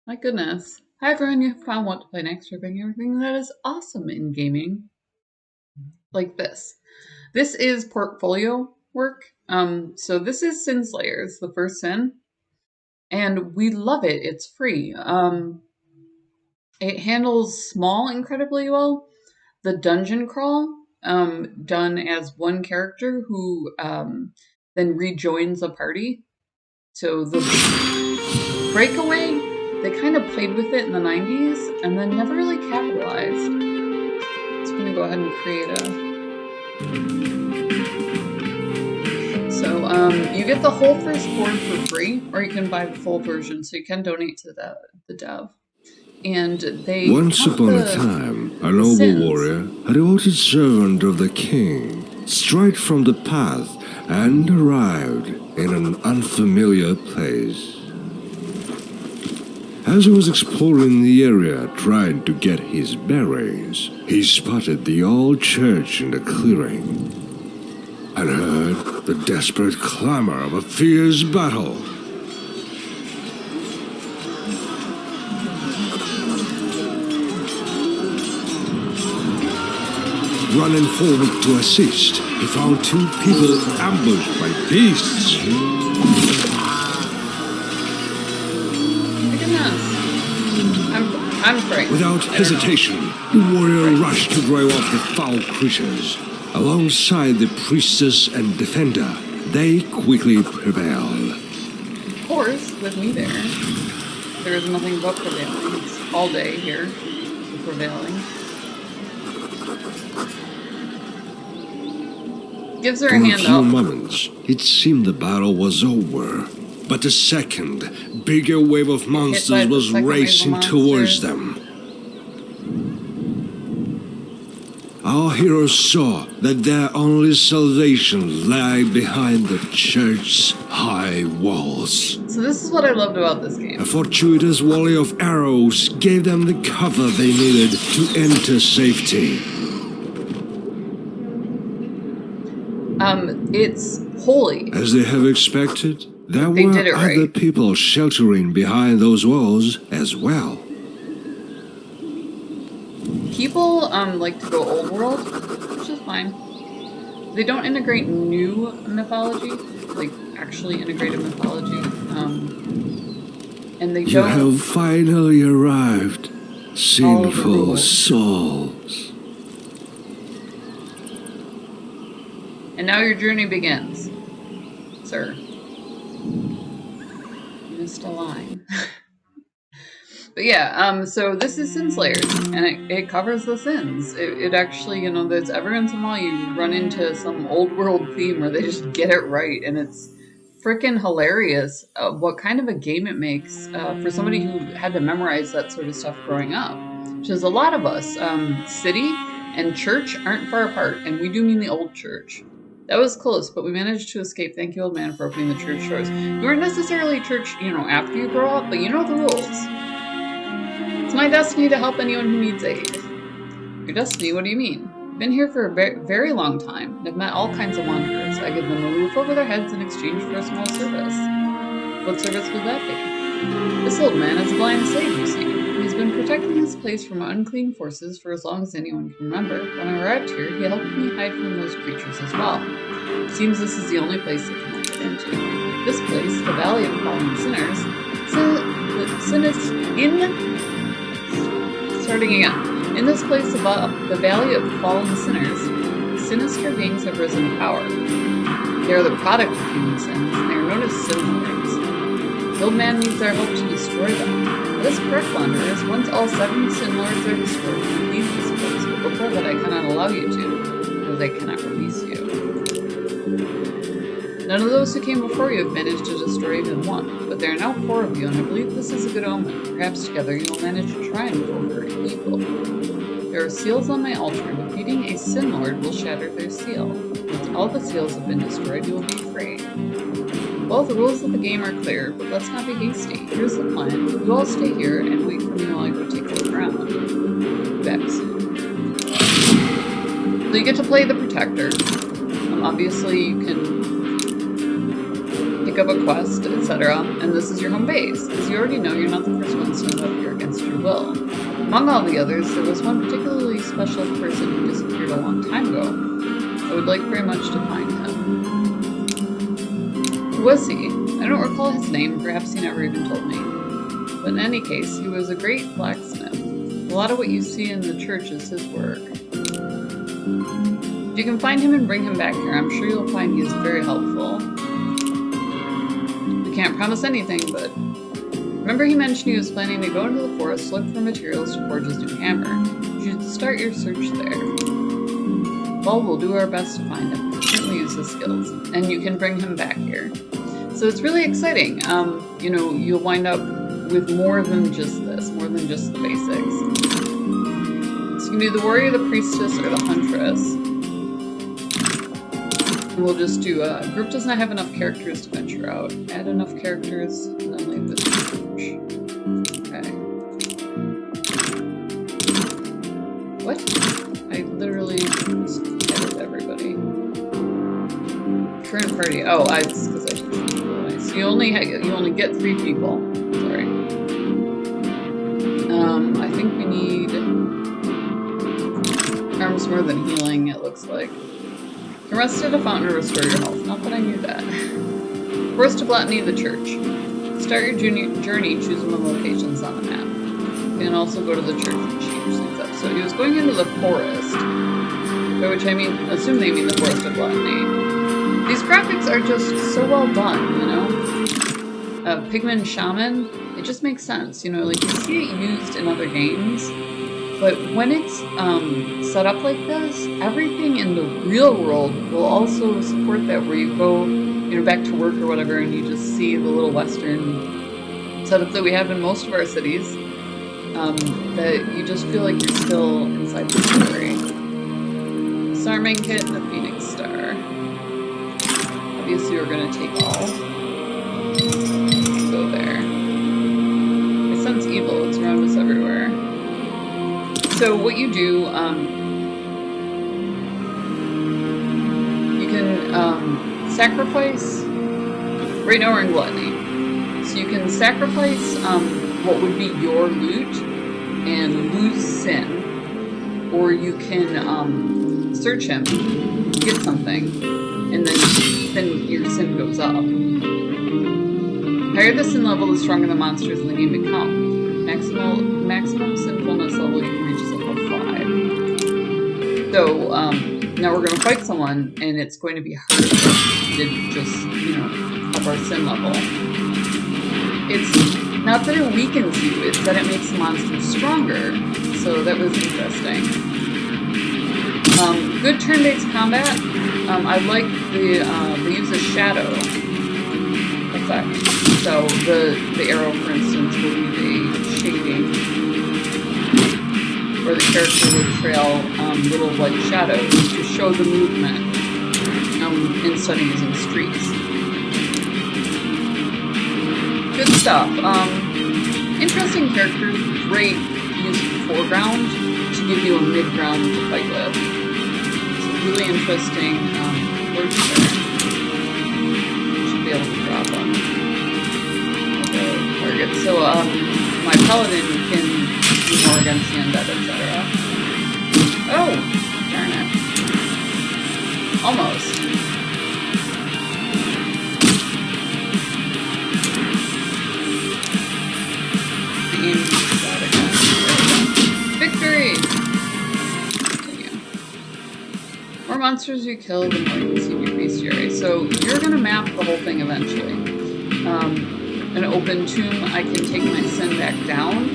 My goodness. Hi everyone, you found what to play next. We're bringing everything that is awesome in gaming. Like this. This is portfolio work. So this is Sin Slayers, the first sin. And we love it. It's free. It handles small incredibly well. The dungeon crawl, done as one character who then rejoins a party. So the breakaway, they kind of played with it in the 90s and then never really capitalized. So I'm going to go ahead and create a... So you get the whole first board for free, or you can buy the full version, so you can donate to the dev. And they Once upon a time, a noble warrior, a devoted servant of the king, strayed from the path and arrived in an unfamiliar place. As he was exploring the area, trying to get his bearings, he spotted the old church in the clearing and heard the desperate clamor of a fierce battle. Running forward to assist, he found two people ambushed by beasts. I'm frightened. Without hesitation, the warrior rushed to drive off the foul creatures. Alongside the priestess and defender, they quickly prevailed. Of course, with me there is nothing but prevailing. It's all day here, prevailing. Gives her a hand up. For a few moments, it seemed the battle was over. But a second, bigger wave of monsters was racing towards them. Our heroes saw that their only salvation lay behind the church's high walls. So this is what I loved about this game. A fortuitous volley of arrows gave them the cover they needed to enter safety. It's holy. As they have expected, there They were did it other right. people sheltering behind those walls as well. People like to go old world, which is fine. They don't integrate new mythology, like actually integrated mythology. And they You don't... have finally arrived, sinful souls. And now your journey begins, sir. You missed a line. But yeah, so this is Sin Slayers, and it covers the sins. It actually, you know, there's every once in a while you run into some old world theme where they just get it right, and it's freaking hilarious what kind of a game it makes for somebody who had to memorize that sort of stuff growing up, which is a lot of us. City and church aren't far apart, and we do mean the old church. That was close, but we managed to escape. Thank you, old man, for opening the church doors. You weren't necessarily church, you know, after you grow up, but you know the rules. It's my destiny to help anyone who needs aid. Your destiny? What do you mean? I've been here for a very long time, and I've met all kinds of wanderers. I give them a roof over their heads in exchange for a small service. What service would that be? This old man is a blind slave, you see. He's been protecting his place from unclean forces for as long as anyone can remember. When I arrived here, he helped me hide from those creatures as well. It seems this is the only place they can get into. This place, the Valley of Fallen Sinners, In this place above the Valley of Fallen Sinners, sinister beings have risen to power. They are the product of human sins, and they are known as sin-lords. The old man needs our help to destroy them. That is correct, wanderers. Once all 7 sin lords are destroyed, you leave this place, but before that I cannot allow you to, because I cannot release you. None of those who came before you have managed to destroy even one, but there are now 4 of you, and I believe this is a good omen. Perhaps together you will manage to triumph over evil. There are seals on my altar, and defeating a sin lord will shatter their seal. Once all the seals have been destroyed, you will be free. Well, the rules of the game are clear, but let's not be hasty. Here's the plan. You all stay here and wait for me while I go take a look around. Back soon. So you get to play the Protector. Obviously, you can pick up a quest, etc. And this is your home base. As you already know, you're not the first one sent up here against your will. Among all the others, there was one particularly special person who disappeared a long time ago. I would like very much to find him. Who was he? I don't recall his name, perhaps he never even told me. But in any case, he was a great blacksmith. A lot of what you see in the church is his work. If you can find him and bring him back here, I'm sure you'll find he is very helpful. We can't promise anything, but... Remember he mentioned he was planning to go into the forest, look for materials to forge his new hammer. You should start your search there. Well, we'll do our best to find him. We'll certainly use his skills. And you can bring him back here. So it's really exciting. You know, you'll wind up with more than just this, more than just the basics. So you can do the warrior, the priestess, or the huntress. And we'll just do, group does not have enough characters to venture out. Add enough characters, and then leave the church. Okay. What? I literally just added everybody. Current party. Oh, it's because I just realized. So you only get 3 people. Sorry. I think we need arms more than healing, it looks like. You can rest at a fountain to restore your health. Not that I knew that. Forest of Botany, the church. Start your journey, choose one of the locations on the map. You can also go to the church and change things up. So he was going into the forest, by which I mean, assume they mean the Forest of Botany. These graphics are just so well done, you know? Pigman Shaman, it just makes sense, you know, like you see it used in other games, but when it's set up like this, everything in the real world will also support that, where you go, you know, back to work or whatever, and you just see the little Western setup that we have in most of our cities, that you just feel like you're still inside the story. Starman Kit and the Phoenix Star. Obviously we're going to take all. Go there. I sense evil, it's around us everywhere. So what you do, you can sacrifice, right now we're in Gluttony, so you can sacrifice what would be your loot and lose sin, or you can search him, get something, and then your sin goes up. The higher the sin level, the stronger the monsters in the game become. Maximum sinfulness level you can reach is level 5. So, now we're going to fight someone, and it's going to be harder to just, you know, up our sin level. It's not that it weakens you, it's that it makes the monsters stronger. So that was interesting. Good turn-based combat. I like they use a shadow effect. So the arrow, for instance, will leave a shading, where the character would trail little like shadows to show the movement instead of using streaks. Good stuff. Interesting characters, great use of foreground to give you a mid-ground to fight with. Really interesting words there. Should be able to drop them. Okay, target. So my paladin can do more against the undead, etc. Oh, darn it. Almost. Victory! More monsters you kill, the more you can see in your bestiary. So you're going to map the whole thing eventually. An open tomb, I can take my sin back down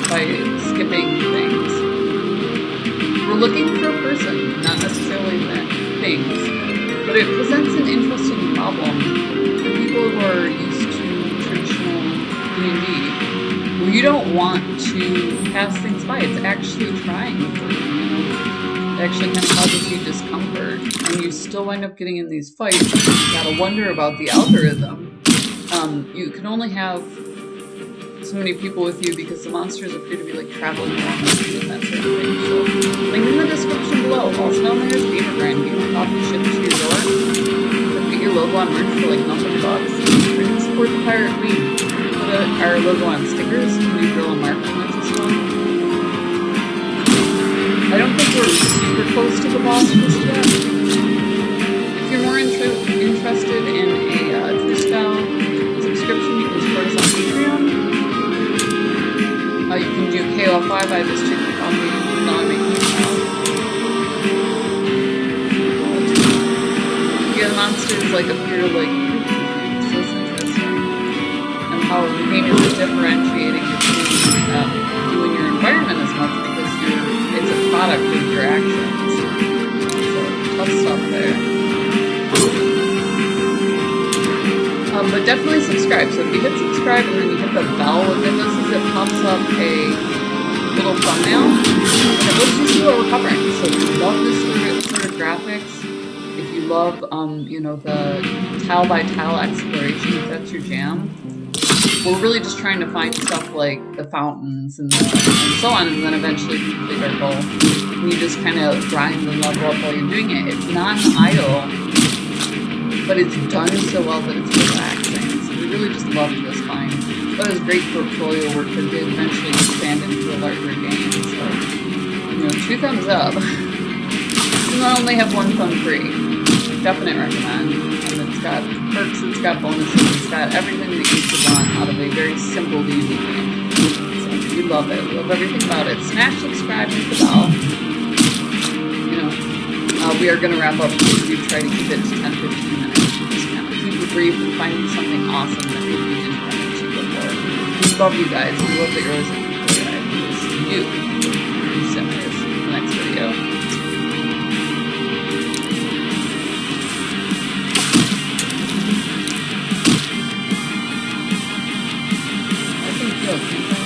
by skipping things. We're looking for a person, not necessarily things. But it presents an interesting problem for people who are used to traditional D&D, where you don't want to pass things by. It's actually trying for you. It actually kind of causes you discomfort, and you still wind up getting in these fights. You gotta wonder about the algorithm. You can only have so many people with you because the monsters appear to be like traveling along with you and that sort of thing. So, link in the description below. Also, there's Beaver Grind. You can coffee shipped to your door. your logo on merch for like nothing bucks. Support the Pirate Queen. Put our logo on stickers. You can do guerrilla markings as well. I don't think we're super close to the boss just yet. If you're more interested in a true style subscription, you can support us on Patreon. You can do KOFI by this chicken coffee non-making style. Yeah, the monsters like appear like it's just interesting. And how the game isn't differentiating between you and your environment as much because it's a product of your actions. So tough stuff there. But definitely subscribe. So if you hit subscribe and then you hit the bell within this, it pops up a little thumbnail and it lets you see what we're covering. So if you love this sort of graphics, if you love you know, the tile by tile exploration, if that's your jam, we're really just trying to find stuff like the fountains and so on, and then eventually complete our goal. And you just kind of grind and level up while you're doing it. It's non-idle, but it's done so well that it's relaxing. So we really just love this find. But it was great portfolio work that did eventually expand into a larger game. So, you know, 2 thumbs up. You not only have 1 thumb free. Definite recommend. And it's got perks, it's got bonuses, it's got everything that you could want out of a very simple to easy game. So we love it. We love everything about it. Smash subscribe, hit the bell. You know, we are going to wrap up because we try to keep it to 10-15 minutes. Just kind of keep it brief and find you something awesome that maybe you didn't run into before. We love you guys. We love that you're listening to the guys. We'll see you in the next video. I think